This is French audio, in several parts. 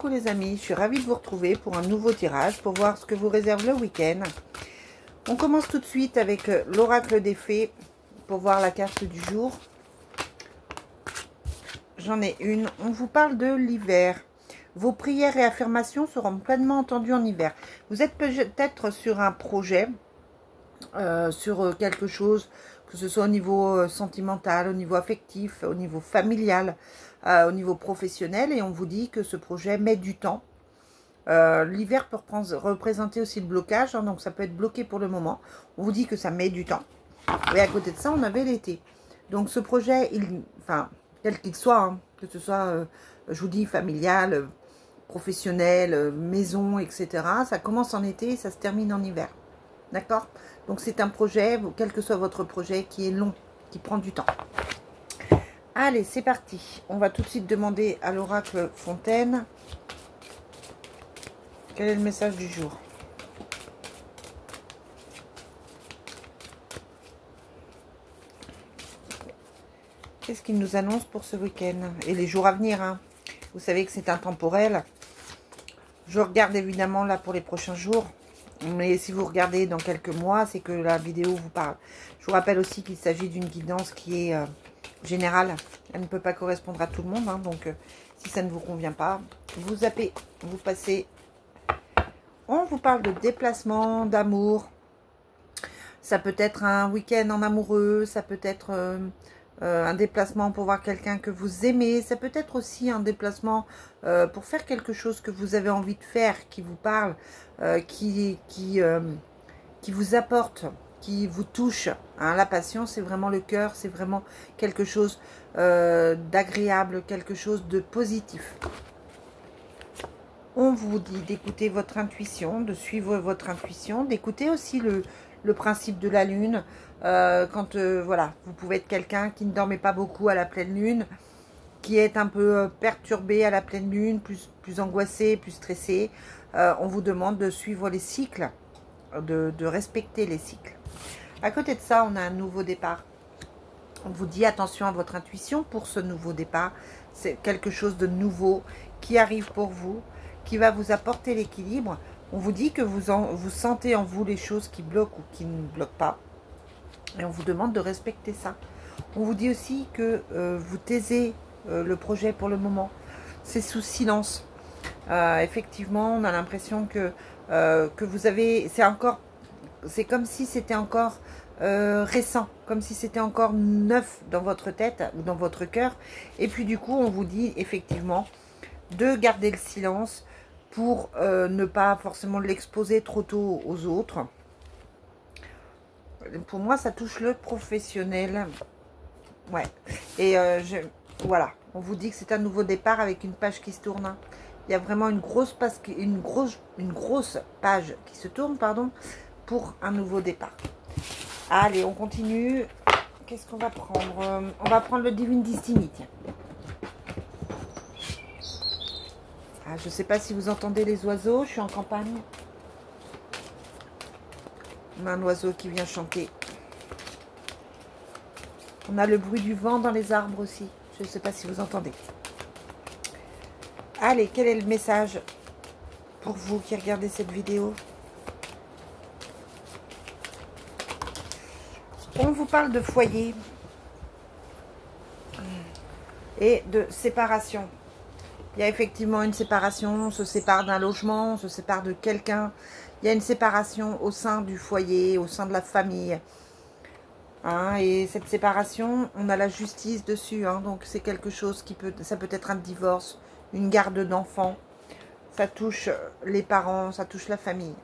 Coucou les amis, je suis ravie de vous retrouver pour un nouveau tirage pour voir ce que vous réserve le week-end. On commence tout de suite avec l'oracle des fées pour voir la carte du jour. J'en ai une. On vous parle de l'hiver. Vos prières et affirmations seront pleinement entendues en hiver. Vous êtes peut-être sur un projet, sur quelque chose, que ce soit au niveau sentimental, au niveau affectif, au niveau familial, au niveau professionnel, et on vous dit que ce projet met du temps. L'hiver peut représenter aussi le blocage, hein, donc ça peut être bloqué pour le moment. On vous dit que ça met du temps. Et à côté de ça, on avait l'été. Donc ce projet, enfin, quel qu'il soit, hein, que ce soit, je vous dis, familial, professionnel, maison, etc. Ça commence en été et ça se termine en hiver. D'accord? Donc c'est un projet, quel que soit votre projet, qui est long, qui prend du temps. Allez, c'est parti. On va tout de suite demander à l'oracle Fontaine. Quel est le message du jour? Qu'est-ce qu'il nous annonce pour ce week-end et les jours à venir, hein? Vous savez que c'est intemporel. Je regarde évidemment là pour les prochains jours. Mais si vous regardez dans quelques mois, c'est que la vidéo vous parle. Je vous rappelle aussi qu'il s'agit d'une guidance qui est générale. Elle ne peut pas correspondre à tout le monde. Hein, donc, si ça ne vous convient pas, vous zappez, vous passez. On vous parle de déplacement, d'amour. Ça peut être un week-end en amoureux. Ça peut être un déplacement pour voir quelqu'un que vous aimez. Ça peut être aussi un déplacement pour faire quelque chose que vous avez envie de faire, qui vous parle, qui vous apporte, qui vous touche. Hein, la passion, c'est vraiment le cœur, c'est vraiment quelque chose d'agréable, quelque chose de positif. On vous dit d'écouter votre intuition, de suivre votre intuition, d'écouter aussi le principe de la lune. Quand voilà, vous pouvez être quelqu'un qui ne dormait pas beaucoup à la pleine lune, qui est un peu perturbé à la pleine lune, plus angoissé, plus stressé. On vous demande de suivre les cycles, de respecter les cycles. À côté de ça, on a un nouveau départ. On vous dit attention à votre intuition pour ce nouveau départ. C'est quelque chose de nouveau qui arrive pour vous, qui va vous apporter l'équilibre. On vous dit que vous sentez en vous les choses qui bloquent ou qui ne bloquent pas. Et on vous demande de respecter ça. On vous dit aussi que vous taisez le projet pour le moment. C'est sous silence. Effectivement, on a l'impression que vous avez... C'est comme si c'était encore récent. Comme si c'était encore neuf dans votre tête ou dans votre cœur. Et puis du coup, on vous dit effectivement de garder le silence pour ne pas forcément l'exposer trop tôt aux autres. Pour moi, ça touche le professionnel. Ouais. Et voilà. On vous dit que c'est un nouveau départ avec une page qui se tourne. Hein. Il y a vraiment une grosse page qui se tourne, pardon, pour un nouveau départ. Allez, on continue. Qu'est-ce qu'on va prendre? On va prendre le Divine Destiny. Tiens. Ah, je ne sais pas si vous entendez les oiseaux. Je suis en campagne. On a un oiseau qui vient chanter. On a le bruit du vent dans les arbres aussi. Je ne sais pas si vous entendez. Allez, quel est le message pour vous qui regardez cette vidéo? On vous parle de foyer et de séparation. Il y a effectivement une séparation. On se sépare d'un logement, on se sépare de quelqu'un. Il y a une séparation au sein du foyer, au sein de la famille. Hein, et cette séparation, on a la justice dessus. Hein, donc c'est quelque chose qui peut... Ça peut être un divorce, une garde d'enfants. Ça touche les parents, ça touche la famille.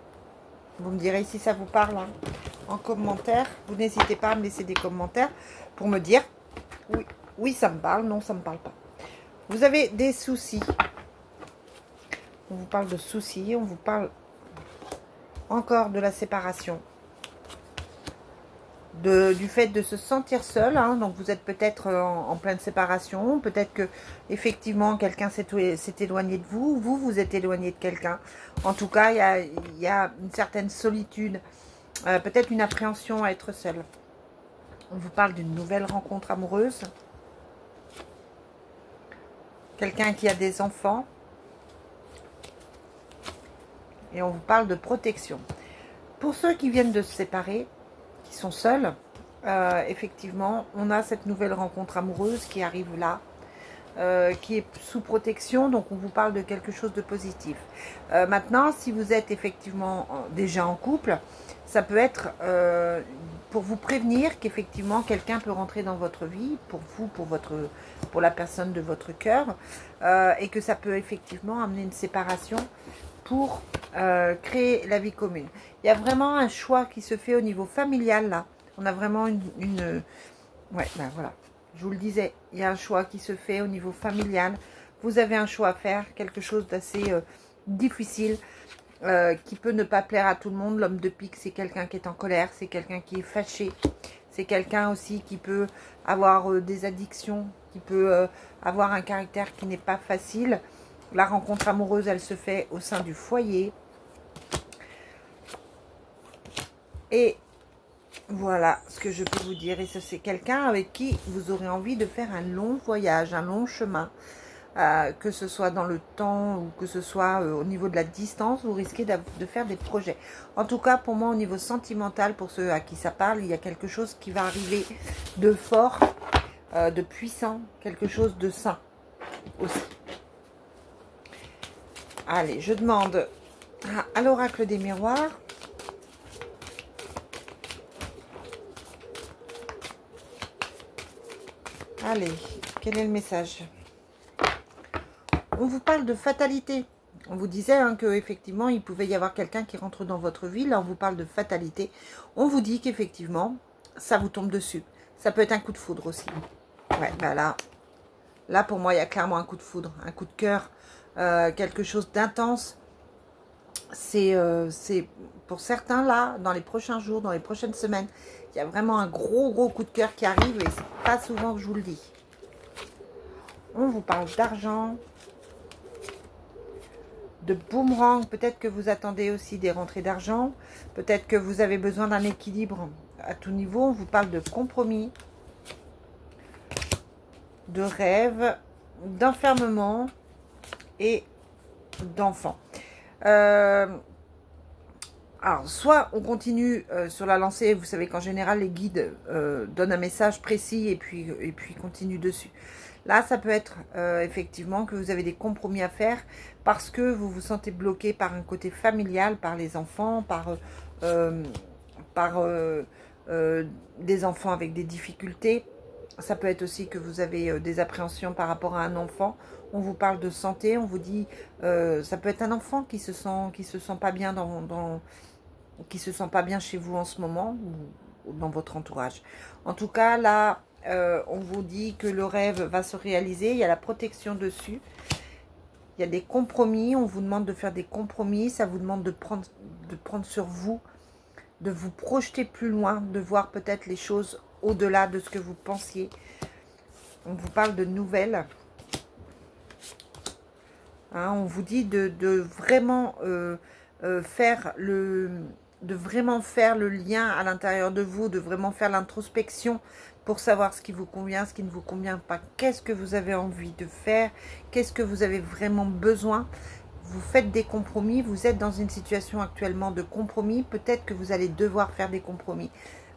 Vous me direz si ça vous parle. Hein, en commentaire. Vous n'hésitez pas à me laisser des commentaires pour me dire oui, oui ça me parle, non ça ne me parle pas. Vous avez des soucis. On vous parle de soucis, on vous parle encore de la séparation. Du fait de se sentir seul, hein, donc vous êtes peut-être en pleine séparation, peut-être que effectivement quelqu'un s'est éloigné de vous, vous êtes éloigné de quelqu'un. En tout cas, il y a une certaine solitude, peut-être une appréhension à être seul. On vous parle d'une nouvelle rencontre amoureuse. Quelqu'un qui a des enfants. Et on vous parle de protection. Pour ceux qui viennent de se séparer, qui sont seuls, effectivement, on a cette nouvelle rencontre amoureuse qui arrive là, qui est sous protection, donc on vous parle de quelque chose de positif. Maintenant, si vous êtes effectivement déjà en couple, ça peut être pour vous prévenir qu'effectivement quelqu'un peut rentrer dans votre vie, pour vous, pour la personne de votre cœur, et que ça peut effectivement amener une séparation pour créer la vie commune. Il y a vraiment un choix qui se fait au niveau familial là. On a vraiment ouais, ben voilà. Je vous le disais, il y a un choix qui se fait au niveau familial. Vous avez un choix à faire, quelque chose d'assez difficile, qui peut ne pas plaire à tout le monde. L'homme de pique, c'est quelqu'un qui est en colère, c'est quelqu'un qui est fâché. C'est quelqu'un aussi qui peut avoir des addictions, qui peut avoir un caractère qui n'est pas facile. La rencontre amoureuse, elle se fait au sein du foyer. Et voilà ce que je peux vous dire. Et ça, c'est quelqu'un avec qui vous aurez envie de faire un long voyage, un long chemin. Que ce soit dans le temps ou que ce soit au niveau de la distance, vous risquez de faire des projets. En tout cas, pour moi, au niveau sentimental, pour ceux à qui ça parle, il y a quelque chose qui va arriver de fort, de puissant, quelque chose de sain aussi. Allez, je demande à l'oracle des miroirs. Allez, quel est le message? On vous parle de fatalité. On vous disait qu'effectivement, il pouvait y avoir quelqu'un qui rentre dans votre vie. Là, on vous parle de fatalité. On vous dit qu'effectivement, ça vous tombe dessus. Ça peut être un coup de foudre aussi. Ouais, bah là pour moi, il y a clairement un coup de foudre, un coup de cœur, quelque chose d'intense. C'est pour certains, là, dans les prochains jours, dans les prochaines semaines, il y a vraiment un gros coup de cœur qui arrive et c'est pas souvent que je vous le dis. On vous parle d'argent, de boomerang. Peut-être que vous attendez aussi des rentrées d'argent. Peut-être que vous avez besoin d'un équilibre à tout niveau. On vous parle de compromis, de rêve, d'enfermement et d'enfant. Alors, soit on continue sur la lancée. Vous savez qu'en général, les guides donnent un message précis et puis continuent dessus. Là, ça peut être effectivement que vous avez des compromis à faire parce que vous vous sentez bloqué par un côté familial, par les enfants, par des enfants avec des difficultés. Ça peut être aussi que vous avez des appréhensions par rapport à un enfant. On vous parle de santé, on vous dit ça peut être un enfant qui se sent pas bien qui se sent pas bien chez vous en ce moment ou dans votre entourage. En tout cas, là, on vous dit que le rêve va se réaliser. Il y a la protection dessus. Il y a des compromis. On vous demande de faire des compromis. Ça vous demande de prendre sur vous, de vous projeter plus loin, de voir peut-être les choses au-delà de ce que vous pensiez. On vous parle de nouvelles. Hein, on vous dit de vraiment faire le lien à l'intérieur de vous, de vraiment faire l'introspection pour savoir ce qui vous convient, ce qui ne vous convient pas. Qu'est-ce que vous avez envie de faire? Qu'est-ce que vous avez vraiment besoin? Vous faites des compromis. Vous êtes dans une situation actuellement de compromis. Peut-être que vous allez devoir faire des compromis.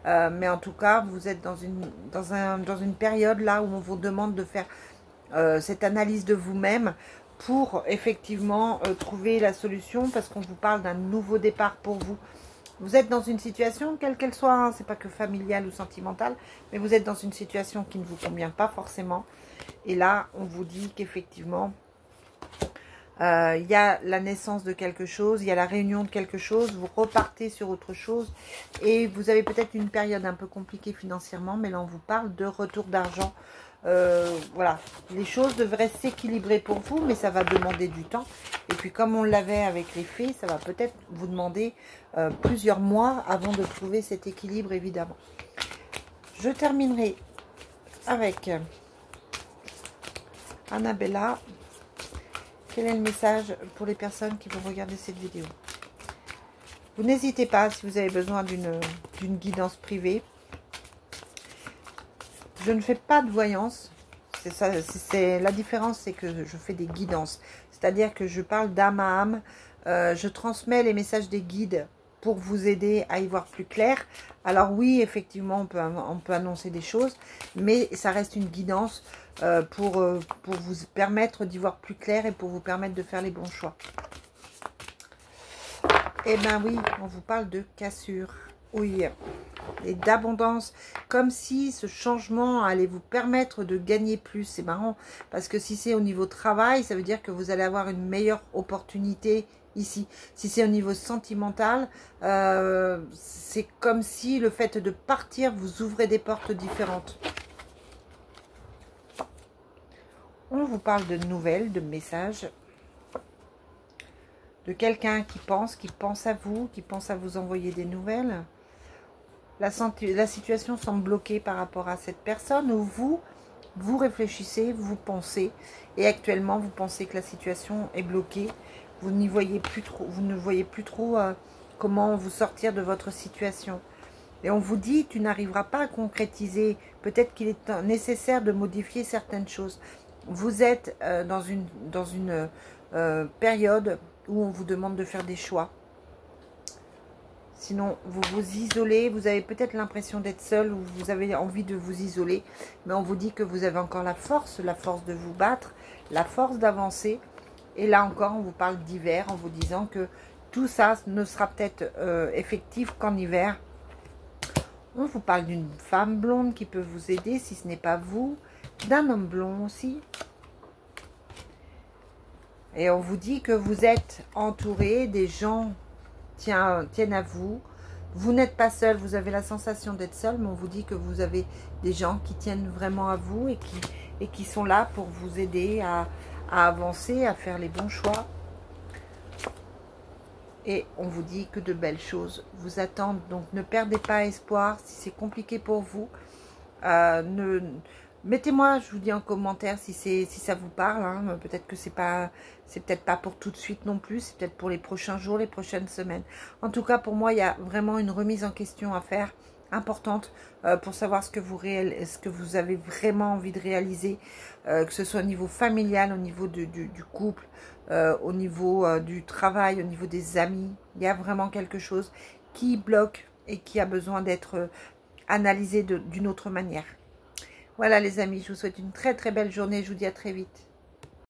Mais en tout cas, vous êtes dans une période là où on vous demande de faire cette analyse de vous-même pour effectivement trouver la solution, parce qu'on vous parle d'un nouveau départ pour vous. Vous êtes dans une situation, quelle qu'elle soit, hein, c'est pas que familiale ou sentimentale, mais vous êtes dans une situation qui ne vous convient pas forcément. Et là, on vous dit qu'effectivement, il y a la naissance de quelque chose, il y a la réunion de quelque chose, vous repartez sur autre chose. Et vous avez peut-être une période un peu compliquée financièrement, mais là, on vous parle de retour d'argent. Voilà, les choses devraient s'équilibrer pour vous, mais ça va demander du temps. Et puis comme on l'avait avec les fées, ça va peut-être vous demander plusieurs mois avant de trouver cet équilibre, évidemment. Je terminerai avec Annabella. Quel est le message pour les personnes qui vont regarder cette vidéo? Vous n'hésitez pas, si vous avez besoin d'une guidance privée. Je ne fais pas de voyance. C'est ça, la différence, c'est que je fais des guidances. C'est-à-dire que je parle d'âme à âme. Je transmets les messages des guides pour vous aider à y voir plus clair. Alors oui, effectivement, on peut annoncer des choses, mais ça reste une guidance pour vous permettre d'y voir plus clair et pour vous permettre de faire les bons choix. Eh bien oui, on vous parle de cassure. Oui, et d'abondance, comme si ce changement allait vous permettre de gagner plus. C'est marrant, parce que si c'est au niveau travail, ça veut dire que vous allez avoir une meilleure opportunité ici. Si c'est au niveau sentimental, c'est comme si le fait de partir vous ouvrez des portes différentes. On vous parle de nouvelles, de messages, de quelqu'un qui pense à vous, qui pense à vous envoyer des nouvelles. La situation semble bloquée par rapport à cette personne où vous réfléchissez, vous pensez, et actuellement vous pensez que la situation est bloquée. Vous n'y voyez plus trop, vous ne voyez plus trop comment vous sortir de votre situation. Et on vous dit, tu n'arriveras pas à concrétiser. Peut-être qu'il est nécessaire de modifier certaines choses. Vous êtes dans une période où on vous demande de faire des choix. Sinon, vous vous isolez, vous avez peut-être l'impression d'être seul ou vous avez envie de vous isoler. Mais on vous dit que vous avez encore la force de vous battre, la force d'avancer. Et là encore, on vous parle d'hiver en vous disant que tout ça ne sera peut-être effectif qu'en hiver. On vous parle d'une femme blonde qui peut vous aider si ce n'est pas vous. D'un homme blond aussi. Et on vous dit que vous êtes entouré, des gens tiennent à vous. Vous n'êtes pas seul, vous avez la sensation d'être seul, mais on vous dit que vous avez des gens qui tiennent vraiment à vous et qui sont là pour vous aider à avancer, à faire les bons choix. Et on vous dit que de belles choses vous attendent. Donc ne perdez pas espoir si c'est compliqué pour vous. Mettez-moi, je vous dis en commentaire si ça vous parle. Hein. Peut-être que c'est peut-être pas pour tout de suite non plus. C'est peut-être pour les prochains jours, les prochaines semaines. En tout cas, pour moi, il y a vraiment une remise en question à faire importante pour savoir ce que vous avez vraiment envie de réaliser, que ce soit au niveau familial, au niveau du couple, au niveau du travail, au niveau des amis. Il y a vraiment quelque chose qui bloque et qui a besoin d'être analysé d'une autre manière. Voilà les amis, je vous souhaite une très très belle journée, je vous dis à très vite.